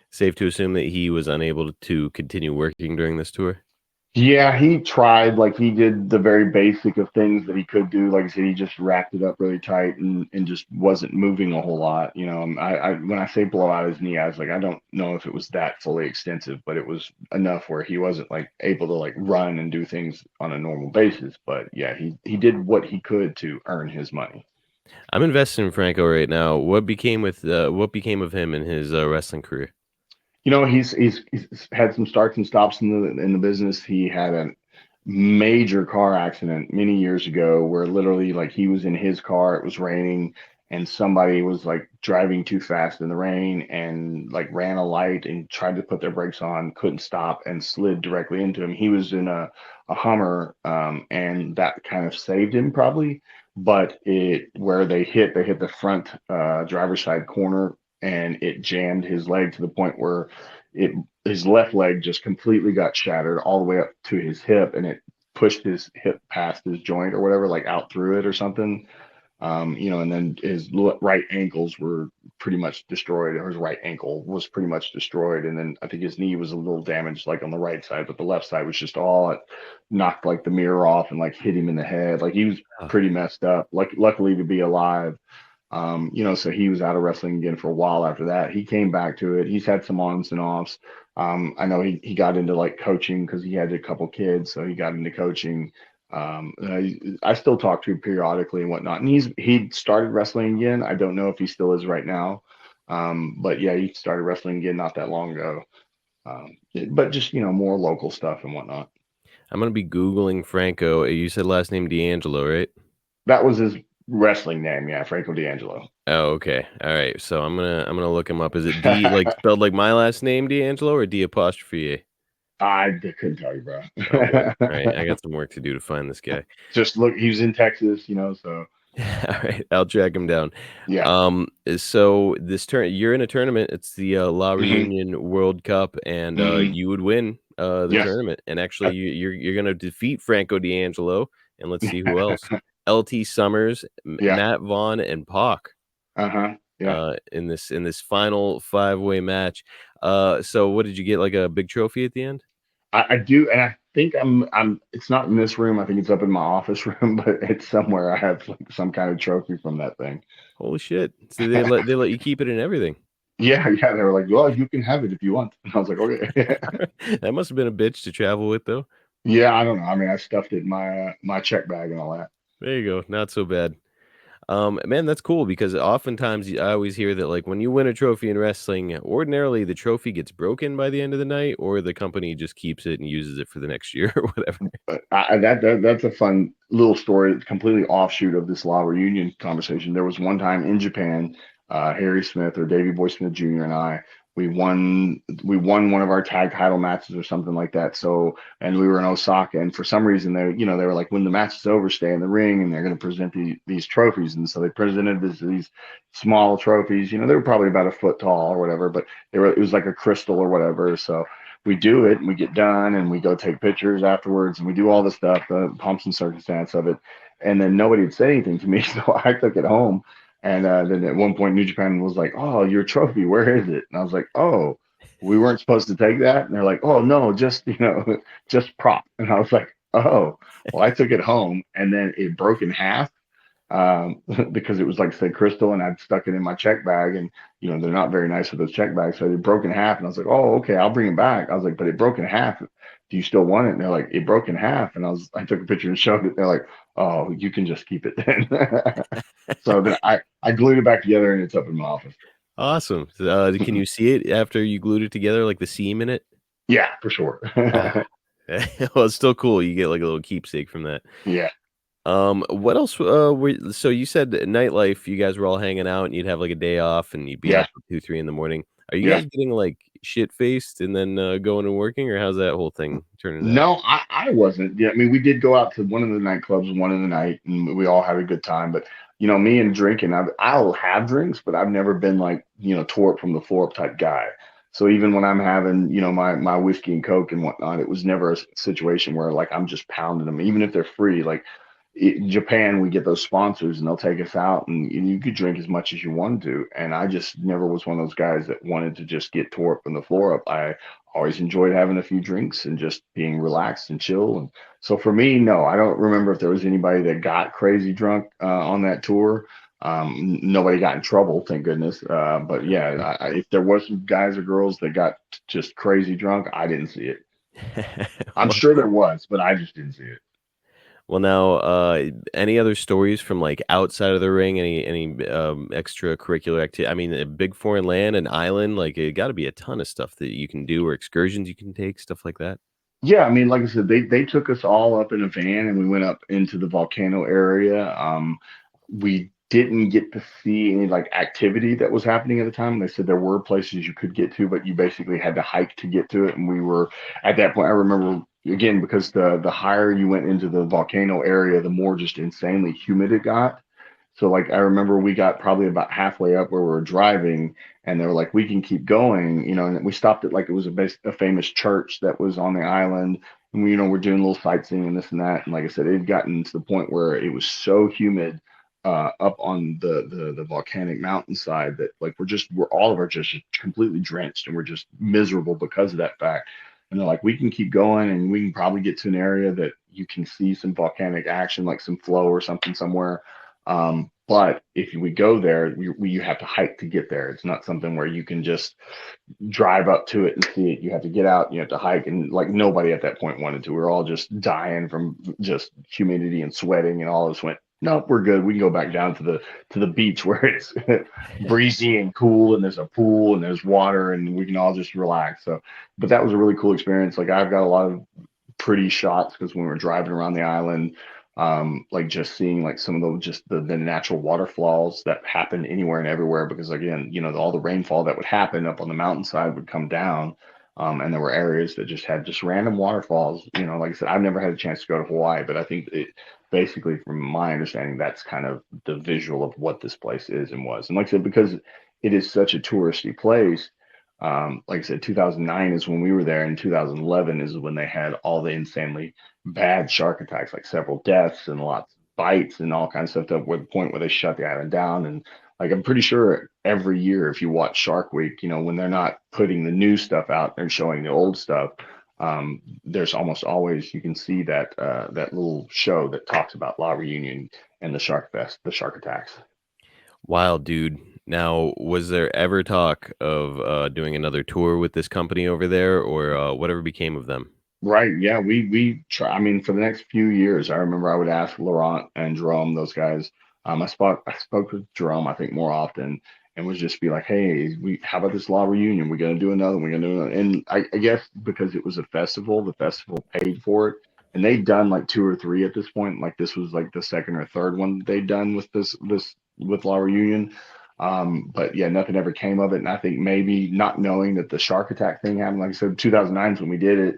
Safe to assume that he was unable to continue working during this tour? Yeah, he tried, like he did the very basic of things that he could do. Like I said, he just wrapped it up really tight and just wasn't moving a whole lot. When I say blow out his knee, I was like, I don't know if it was that fully extensive, but it was enough where he wasn't like able to like run and do things on a normal basis. But yeah, he did what he could to earn his money. I'm invested in Franco right now. What became of him in his wrestling career? He's had some starts and stops in the business. He had a major car accident many years ago where literally like he was in his car, it was raining, and somebody was like driving too fast in the rain and like ran a light and tried to put their brakes on, couldn't stop and slid directly into him. He was in a Hummer, and that kind of saved him probably. But it where they hit the front driver's side corner and it jammed his leg to the point where it his left leg just completely got shattered all the way up to his hip, and it pushed his hip past his joint or whatever, like out through it or something. And then his right ankles were pretty much destroyed, or his right ankle was pretty much destroyed. And then I think his knee was a little damaged, like on the right side, but the left side was just all it knocked like the mirror off and like hit him in the head. Like he was Oh, pretty messed up. Like luckily to be alive. So he was out of wrestling again for a while after that. He came back to it. He's had some ons and offs. I know he got into like coaching because he had a couple kids, so he got into coaching. I still talk to him periodically and whatnot. And he started wrestling again. I don't know if he still is right now. But yeah, he started wrestling again not that long ago. But just more local stuff and whatnot. I'm gonna be Googling Franco. You said last name D'Angelo, right? That was his wrestling name, yeah, Franco D'Angelo. Oh, okay. All right. So I'm gonna look him up. Is it D like spelled like my last name, D'Angelo, or D apostrophe A? I couldn't tell you, bro. Oh boy. All right. I got some work to do to find this guy. Just look, he was in Texas, so All right, I'll track him down. yeah. So you're in a tournament. It's the La Hmm. Reunion World Cup, and Hmm. you would win the Yes. tournament. And actually, Uh, you're gonna defeat Franco D'Angelo, and let's see who else: LT Summers, yeah. Matt Vaughn, and Pac. Uh-huh. Yeah. In this final five-way match. So what did you get? Like a big trophy at the end? I do, and I think I'm it's not in this room. I think it's up in my office room, but it's somewhere. I have like some kind of trophy from that thing. Holy shit! So they let you keep it and everything. Yeah, yeah. They were like, well, you can have it if you want. And I was like, okay. That must have been a bitch to travel with, though. Yeah, I don't know. I mean, I stuffed it in my check bag and all that. There you go. Not so bad. Man, that's cool because oftentimes I always hear that like when you win a trophy in wrestling, ordinarily the trophy gets broken by the end of the night, or the company just keeps it and uses it for the next year or whatever. But that's a fun little story. It's completely offshoot of this law reunion conversation. There was one time in Japan, Harry Smith or Davey Boy Smith Jr. and I we won one of our tag title matches or something like that. So and we were in Osaka, and for some reason they were like, when the match is over, stay in the ring, and they're going to present these trophies. And so they presented these small trophies. They were probably about a foot tall or whatever, but it was like a crystal or whatever. So we do it and we get done and we go take pictures afterwards and we do all the stuff, the pomps and circumstance of it. And then nobody had said anything to me. So I took it home. And then at one point, New Japan was like, "Oh, your trophy, where is it?" And I was like, "Oh, we weren't supposed to take that." And they're like, "Oh, no, just, just prop." And I was like, "Oh, well, I took it home and then it broke in half, um, because it was like say crystal, and I'd stuck it in my check bag, and they're not very nice with those check bags, so it broke in half, and I was like, oh, okay, I'll bring it back. I was like, but it broke in half. Do you still want it? And they're like, it broke in half, and I took a picture and showed it. They're like, oh, you can just keep it then. So then I glued it back together, and it's up in my office. Awesome. So, can you see it after you glued it together, like the seam in it? Yeah, for sure. Ah. Well, it's still cool. You get like a little keepsake from that. Yeah, What else? So you said that nightlife, you guys were all hanging out and you'd have like a day off and you'd be out yeah. till 2, 3 in the morning. Are you Yeah. guys getting like shit faced and then going and working, or how's that whole thing turning out? No, I wasn't. Yeah, I mean, we did go out to one of the nightclubs one of the night, and we all had a good time. But me and drinking, I'll have drinks, but I've never been like tore it from the floor up type guy. So even when I'm having my whiskey and coke and whatnot, it was never a situation where like I'm just pounding them, even if they're free. Like in Japan, we get those sponsors and they'll take us out, and you could drink as much as you wanted to. And I just never was one of those guys that wanted to just get tore up from the floor up. I always enjoyed having a few drinks and just being relaxed and chill. And so for me, no, I don't remember if there was anybody that got crazy drunk on that tour. Nobody got in trouble, thank goodness. But yeah, if there was some guys or girls that got just crazy drunk, I didn't see it. I'm Well, sure there was, but I just didn't see it. Well, now, any other stories from like outside of the ring? Any extracurricular activity? I mean, a big foreign land, an island, like it got to be a ton of stuff that you can do or excursions you can take, stuff like that. Yeah, I mean, like I said, they took us all up in a van and we went up into the volcano area. We didn't get to see any like activity that was happening at the time. They said there were places you could get to, but you basically had to hike to get to it. And we were at that point, I remember again, because the higher you went into the volcano area, the more just insanely humid it got. So like I remember we got probably about halfway up where we were driving and they were like, we can keep going, and we stopped at like it was a famous church that was on the island. And we, we're doing a little sightseeing and this and that. And like I said, it had gotten to the point where it was so humid up on the volcanic mountainside that like we're all of our just completely drenched and we're just miserable because of that fact. And they're like, we can keep going and we can probably get to an area that you can see some volcanic action, like some flow or something somewhere. But if we go there, you have to hike to get there. It's not something where you can just drive up to it and see it. You have to get out, you have to hike. And like nobody at that point wanted to. We were all just dying from just humidity and sweating and all this went, nope, we're good. We can go back down to the beach where it's breezy and cool and there's a pool and there's water and we can all just relax. So, but that was a really cool experience. Like I've got a lot of pretty shots because when we were driving around the island, like just seeing like some of the natural waterfalls that happen anywhere and everywhere because again, all the rainfall that would happen up on the mountainside would come down. And there were areas that just had just random waterfalls. Like I said, I've never had a chance to go to Hawaii, but I think it basically, from my understanding, that's kind of the visual of what this place is and was. And like I said, because it is such a touristy place, like I said, 2009 is when we were there, and 2011 is when they had all the insanely bad shark attacks, like several deaths and lots of bites and all kinds of stuff, to where the point where they shut the island down. And like I'm pretty sure every year, if you watch Shark Week, when they're not putting the new stuff out, they're showing the old stuff. There's almost always you can see that little show that talks about La Reunion and the Shark Fest, the shark attacks. Wild, dude. Now, was there ever talk of doing another tour with this company over there, or whatever became of them? Right. Yeah. We try. I mean, for the next few years, I remember I would ask Laurent and Jerome, those guys. I spoke with Jerome, I think, more often, and would just be like, "Hey, how about this law reunion? We're gonna do another. We're gonna do another." And I guess because it was a festival, the festival paid for it, and they'd done like two or three at this point. Like this was like the second or third one that they'd done with this with law reunion. But yeah, nothing ever came of it. And I think maybe not knowing that the shark attack thing happened, like I said, 2009 is when we did it.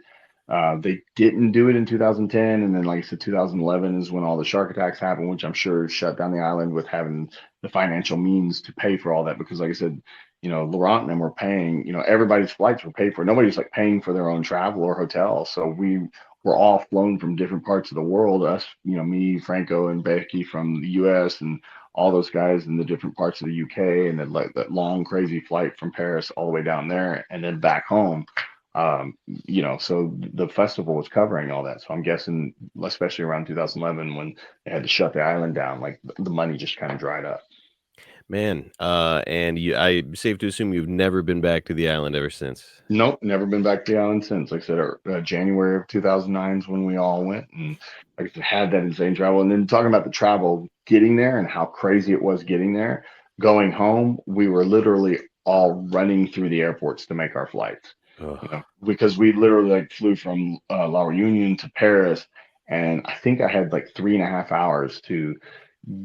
They didn't do it in 2010, and then, like I said, 2011 is when all the shark attacks happened, which I'm sure shut down the island with having the financial means to pay for all that. Because, like I said, Laurent and them were paying. Everybody's flights were paid for. Nobody's like paying for their own travel or hotel. So we were all flown from different parts of the world. Us, me, Franco, and Becky from the U.S. and all those guys in the different parts of the UK, and then like that long crazy flight from Paris all the way down there, and then back home. So the festival was covering all that. So I'm guessing, especially around 2011 when they had to shut the island down, like the money just kind of dried up. Man, and safe to assume you've never been back to the island ever since. Nope, never been back to the island since. Like I said, January of 2009 is when we all went, and like I said, had that insane travel. And then talking about the travel, getting there and how crazy it was getting there. Going home, we were literally all running through the airports to make our flights. Ugh. Because we literally like flew from La Reunion to Paris, and I think I had like 3.5 hours to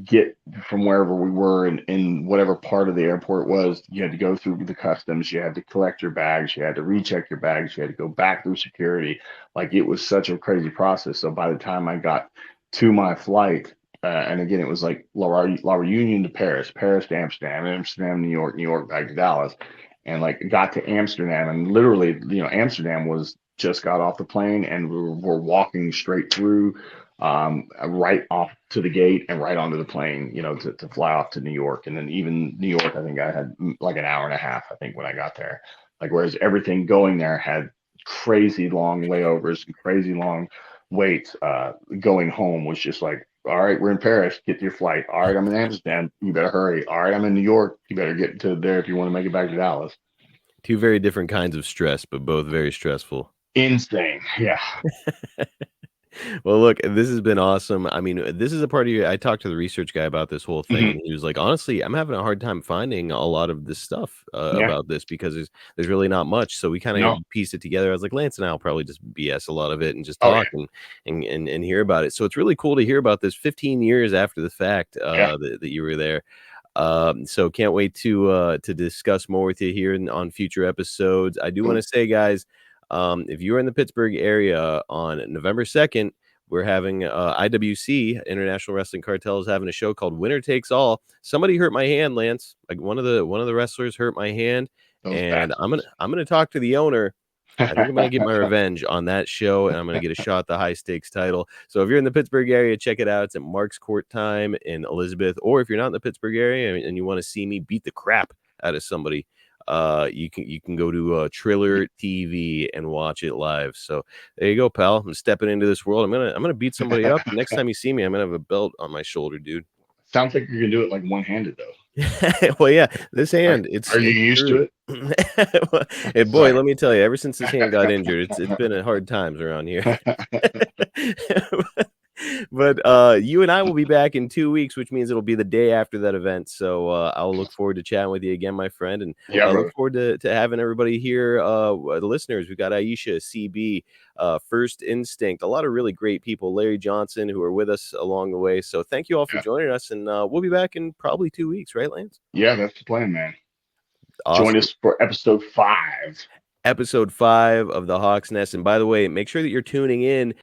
get from wherever we were in whatever part of the airport was. You had to go through the customs, you had to collect your bags, you had to recheck your bags, you had to go back through security. Like it was such a crazy process. So by the time I got to my flight, and again, it was like La Reunion to Paris, Paris to Amsterdam, Amsterdam, New York, New York back to Dallas, and like got to Amsterdam, and literally, Amsterdam was just got off the plane, and we're walking straight through, right off to the gate and right onto the plane, to fly off to New York. And then even New York, I think I had like an hour and a half, I think, when I got there. Like, whereas everything going there had crazy long layovers and crazy long waits. Going home was just like, all right, we're in Paris, get to your flight. All right, I'm in Amsterdam, you better hurry. All right, I'm in New York, you better get to there if you want to make it back to Dallas. Two very different kinds of stress, but both very stressful. Insane. Yeah. Well, look, this has been awesome. I mean, this is a part of your I talked to the research guy about this whole thing, Mhm. and he was like, "Honestly, I'm having a hard time finding a lot of this stuff, Yeah. about this because there's really not much." So we kinda No. pieced it together. I was like, "Lance and I'll probably just BS a lot of it and just Oh talk yeah. and hear about it." So it's really cool to hear about this 15 years after the fact, Yeah. that you were there. So can't wait to discuss more with you here on future episodes. I do want Cool. to say, guys, if you're in the Pittsburgh area on November 2nd, we're having IWC International Wrestling Cartel is having a show called Winner Takes All. Somebody hurt my hand, Lance. Like one of the wrestlers hurt my hand, Those and I'm gonna bastards. I'm gonna talk to the owner. I think I'm gonna get my revenge on that show, and I'm gonna get a shot at the high stakes title. So if you're in the Pittsburgh area, check it out. It's at Mark's Court Time in Elizabeth. Or if you're not in the Pittsburgh area and you want to see me beat the crap out of somebody, you can go to Triller TV and watch it live. So there you go, pal. I'm stepping into this world. I'm gonna beat somebody up. Next time you see me, I'm gonna have a belt on my shoulder, dude. Sounds like you're gonna do it like one-handed though. Well, yeah, this Are, hand, it's are you it's used to screwed. it? And boy, Sorry. let me tell you, ever since this hand got injured, it's been a hard times around here. But, you and I will be back in 2 weeks, which means it'll be the day after that event, so, I'll look forward to chatting with you again, my friend, and, Yeah, look brother. forward to having everybody here, the listeners. We've got Aisha, CB, First Instinct, a lot of really great people, Larry Johnson, who are with us along the way, so thank you all for Yeah. joining us, and, we'll be back in probably 2 weeks, right, Lance? Yeah, that's the plan, man. Join Awesome. us for episode 5. Episode 5 of the Hawk's Nest, and by the way, make sure that you're tuning in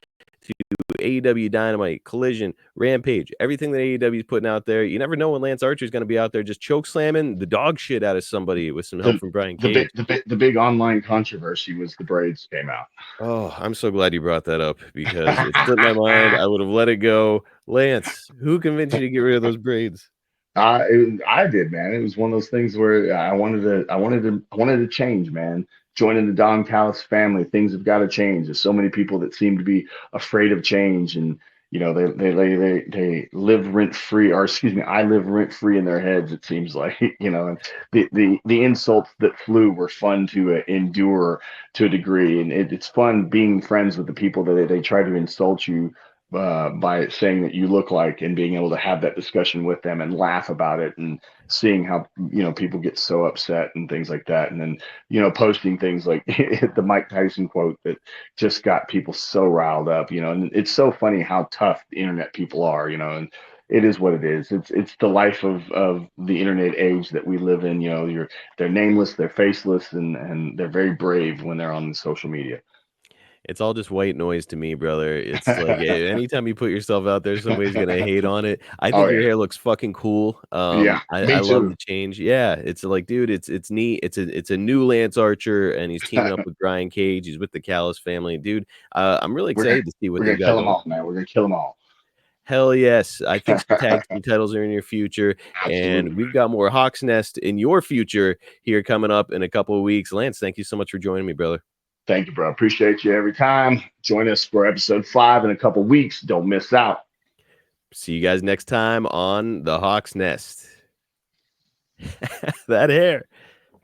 to AEW Dynamite, Collision, Rampage, everything that AEW is putting out there. You never know when Lance Archer is going to be out there just choke slamming the dog shit out of somebody with some help The from Brian the big Cage. the big online controversy was the braids came out. Oh, I'm so glad you brought that up because it slipped my mind. I would have let it go. Lance, who convinced you to get rid of those braids? I did, man. It was one of those things where I wanted to change, man. Joining the Don Callis family, things have got to change. There's so many people that seem to be afraid of change, and they live rent free, or excuse me, I live rent free in their heads. It seems like, and the insults that flew were fun to endure to a degree, and it's fun being friends with the people that they try to insult you by saying that you look like, and being able to have that discussion with them and laugh about it, and seeing how people get so upset and things like that, and then posting things like the Mike Tyson quote that just got people so riled up, and it's so funny how tough the internet people are, and it is what it is. It's the life of the internet age that we live in. They're nameless, they're faceless, and they're very brave when they're on social media. It's all just white noise to me, brother. It's like anytime you put yourself out there, somebody's gonna hate on it. I Oh think your yeah, hair looks fucking cool. yeah, I me love too. the change. Yeah, it's like, dude, it's neat. It's a new Lance Archer, and he's teaming up with Brian Cage. He's with the Callis family, dude. I'm really We're gonna excited to see what we're they've gonna got kill them going. all, man. We're gonna kill them all. Hell yes. I think some tag team titles are in your future, Absolutely, and we've man. got more Hawk's Nest in your future here coming up in a couple of weeks. Lance, thank you so much for joining me, brother. Thank you, bro. Appreciate you every time. Join us for episode 5 in a couple weeks. Don't miss out. See you guys next time on the Hawk's Nest. That hair.